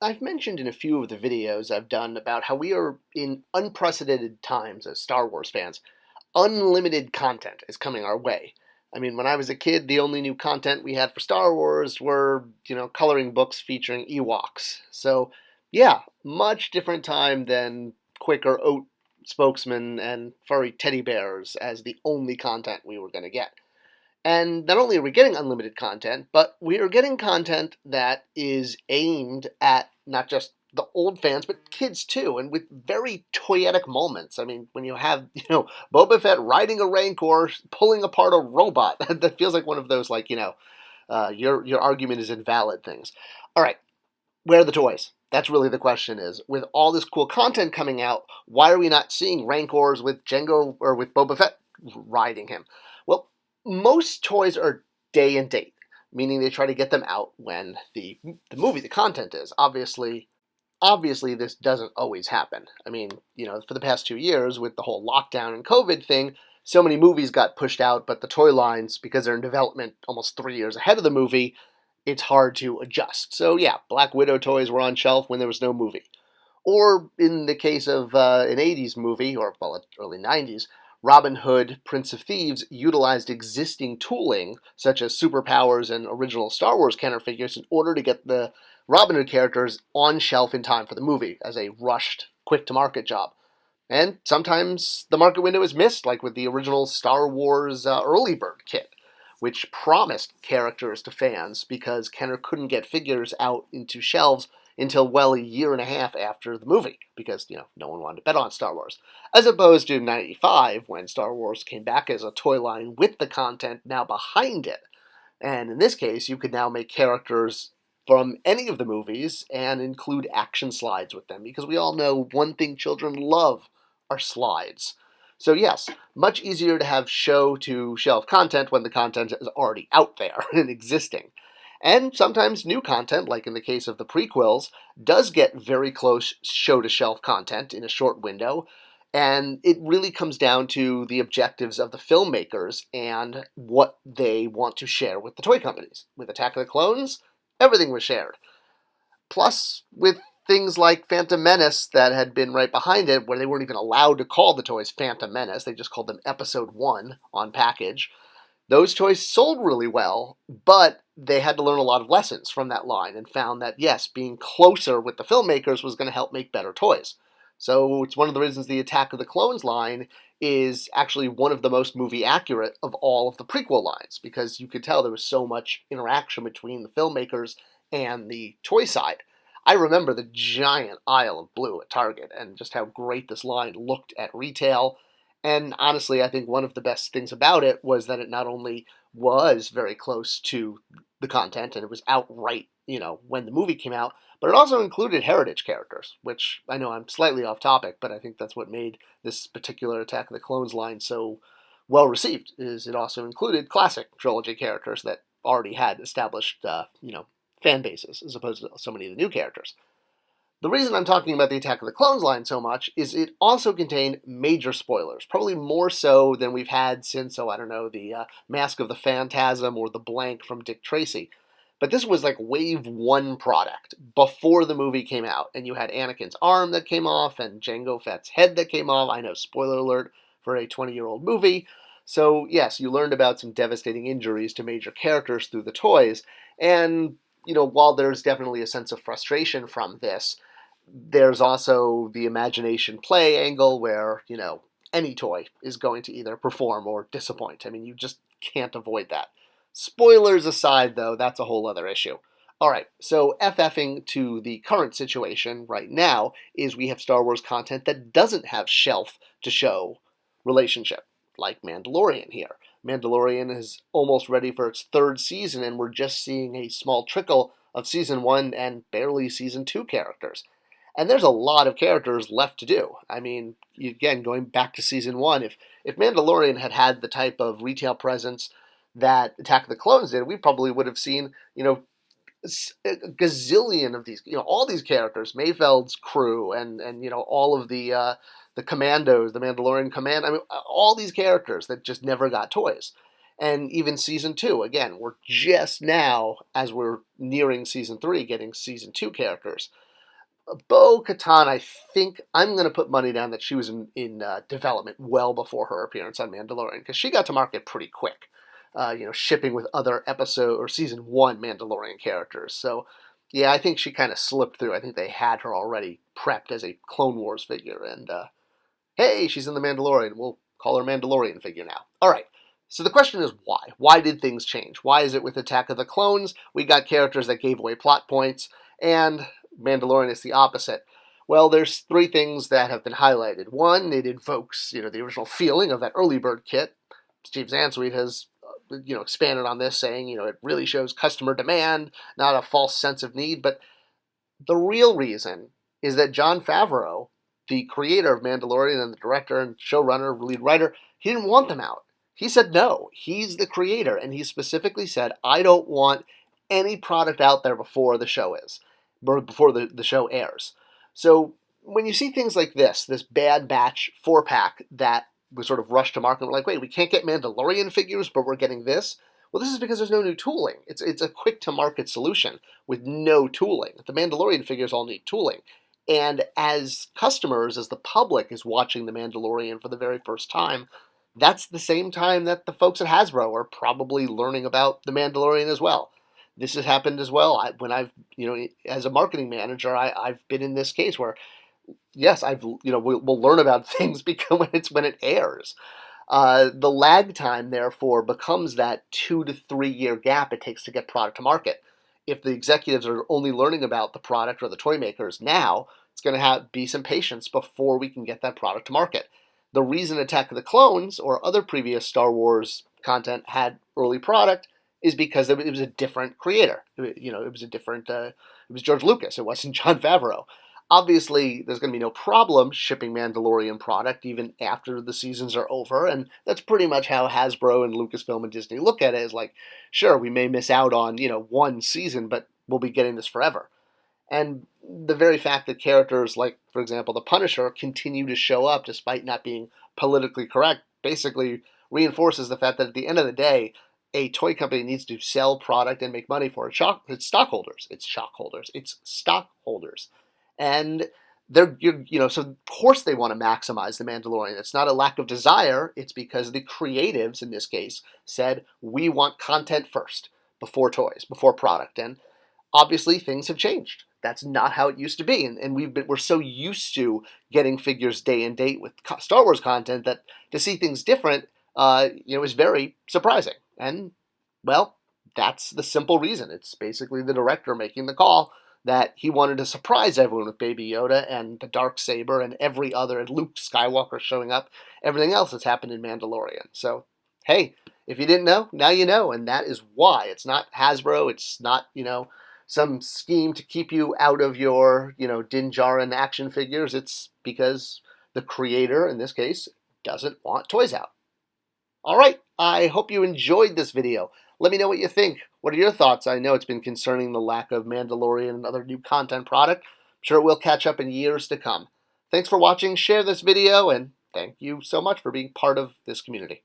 I've mentioned in a few of the videos I've done about how we are in unprecedented times as Star Wars fans. Unlimited content is coming our way. I mean, when I was a kid, the only new content we had for Star Wars were, coloring books featuring Ewoks. So, yeah, much different time than Quaker Oat spokesman and furry teddy bears as the only content we were going to get. And not only are we getting unlimited content, but we are getting content that is aimed at not just the old fans, but kids too, and with very toyetic moments. I mean, when you have, Boba Fett riding a Rancor, pulling apart a robot, that feels like one of those, your argument is invalid things. All right, where are the toys? That's really the question is, with all this cool content coming out, why are we not seeing Rancors with Jango or with Boba Fett riding him? Well, most toys are day and date, meaning they try to get them out when the content is. Obviously, this doesn't always happen. I mean, for the past 2 years, with the whole lockdown and COVID thing, so many movies got pushed out, but the toy lines, because they're in development almost 3 years ahead of the movie, it's hard to adjust. So yeah, Black Widow toys were on shelf when there was no movie. Or in the case of an 80s movie, or early 90s, Robin Hood, Prince of Thieves utilized existing tooling, such as superpowers and original Star Wars Kenner figures, in order to get the Robin Hood characters on shelf in time for the movie as a rushed, quick-to-market job. And sometimes the market window is missed, like with the original Star Wars Early Bird kit, which promised characters to fans because Kenner couldn't get figures out into shelves until well a year and a half after the movie, because, no one wanted to bet on Star Wars. As opposed to 95, when Star Wars came back as a toy line with the content now behind it. And in this case, you could now make characters from any of the movies and include action slides with them, because we all know one thing children love are slides. So yes, much easier to have show-to-shelf content when the content is already out there and existing. And sometimes new content, like in the case of the prequels, does get very close show-to-shelf content in a short window, and it really comes down to the objectives of the filmmakers and what they want to share with the toy companies. With Attack of the Clones, everything was shared. Plus, with things like Phantom Menace that had been right behind it, where they weren't even allowed to call the toys Phantom Menace, they just called them Episode 1 on package. Those toys sold really well, but they had to learn a lot of lessons from that line and found that, yes, being closer with the filmmakers was going to help make better toys. So it's one of the reasons the Attack of the Clones line is actually one of the most movie accurate of all of the prequel lines, because you could tell there was so much interaction between the filmmakers and the toy side. I remember the giant aisle of blue at Target and just how great this line looked at retail. And honestly, I think one of the best things about it was that it not only was very close to the content and it was outright, when the movie came out, but it also included heritage characters, which I know I'm slightly off topic, but I think that's what made this particular Attack of the Clones line so well received, is it also included classic trilogy characters that already had established, fan bases, as opposed to so many of the new characters. The reason I'm talking about the Attack of the Clones line so much is it also contained major spoilers, probably more so than we've had since, the Mask of the Phantasm or the Blank from Dick Tracy. But this was like wave one product before the movie came out, and you had Anakin's arm that came off and Jango Fett's head that came off. I know, spoiler alert for a 20-year-old movie. So yes, you learned about some devastating injuries to major characters through the toys, and while there's definitely a sense of frustration from this, there's also the imagination play angle where, any toy is going to either perform or disappoint. I mean, you just can't avoid that. Spoilers aside, though, that's a whole other issue. All right, so FFing to the current situation right now is we have Star Wars content that doesn't have shelf-to-show relationship, like Mandalorian here. Mandalorian is almost ready for its third season, and we're just seeing a small trickle of Season 1 and barely Season 2 characters. And there's a lot of characters left to do. I mean, again, going back to Season 1, if Mandalorian had the type of retail presence that Attack of the Clones did, we probably would have seen, a gazillion of these, all these characters, Mayfeld's crew, and all of the commandos, the Mandalorian command. I mean, all these characters that just never got toys. And even Season 2, again, we're just now, as we're nearing Season 3, getting Season 2 characters. Bo-Katan, I think I'm going to put money down that she was in development well before her appearance on Mandalorian, because she got to market pretty quick, shipping with other episode or season one Mandalorian characters. So, yeah, I think she kind of slipped through. I think they had her already prepped as a Clone Wars figure, and hey, she's in the Mandalorian. We'll call her Mandalorian figure now. All right. So the question is why? Why did things change? Why is it with Attack of the Clones we got characters that gave away plot points, and Mandalorian is the opposite? Well, there's three things that have been highlighted. One, it invokes, the original feeling of that early bird kit. Steve Zansweet has, expanded on this, saying, it really shows customer demand, not a false sense of need. But the real reason is that Jon Favreau, the creator of Mandalorian and the director and showrunner, lead writer, he didn't want them out. He said no. He's the creator, and he specifically said, I don't want any product out there before the show before the show airs. So when you see things like this Bad Batch 4-pack that was sort of rushed to market, we're like, wait, we can't get Mandalorian figures, but we're getting this? Well, this is because there's no new tooling. It's a quick-to-market solution with no tooling. The Mandalorian figures all need tooling. And as customers, as the public is watching The Mandalorian for the very first time, that's the same time that the folks at Hasbro are probably learning about The Mandalorian as well. This has happened as well. When I've, as a marketing manager, I've been in this case where, yes, we'll learn about things because when it airs. The lag time, therefore, becomes that 2 to 3 year gap it takes to get product to market. If the executives are only learning about the product or the toy makers now, it's going to be some patience before we can get that product to market. The reason Attack of the Clones or other previous Star Wars content had early product is because it was a different creator. It was a different. It was George Lucas. It wasn't Jon Favreau. Obviously, there's going to be no problem shipping Mandalorian product even after the seasons are over, and that's pretty much how Hasbro and Lucasfilm and Disney look at it. Is like, sure, we may miss out on one season, but we'll be getting this forever. And the very fact that characters like, for example, the Punisher continue to show up despite not being politically correct basically reinforces the fact that at the end of the day, a toy company needs to sell product and make money for its stockholders. It's stockholders. And so of course they want to maximize the Mandalorian. It's not a lack of desire. It's because the creatives, in this case, said, we want content first, before toys, before product. And obviously things have changed. That's not how it used to be, and we're so used to getting figures day and date with Star Wars content that to see things different, is very surprising. And well, that's the simple reason. It's basically the director making the call that he wanted to surprise everyone with Baby Yoda and the Darksaber and every other, and Luke Skywalker showing up, everything else that's happened in Mandalorian. So, hey, if you didn't know, now you know, and that is why. It's not Hasbro, it's not, some scheme to keep you out of your, Din Djarin action figures. It's because the creator, in this case, doesn't want toys out. All right, I hope you enjoyed this video. Let me know what you think. What are your thoughts? I know it's been concerning the lack of Mandalorian and other new content product. I'm sure it will catch up in years to come. Thanks for watching. Share this video, and thank you so much for being part of this community.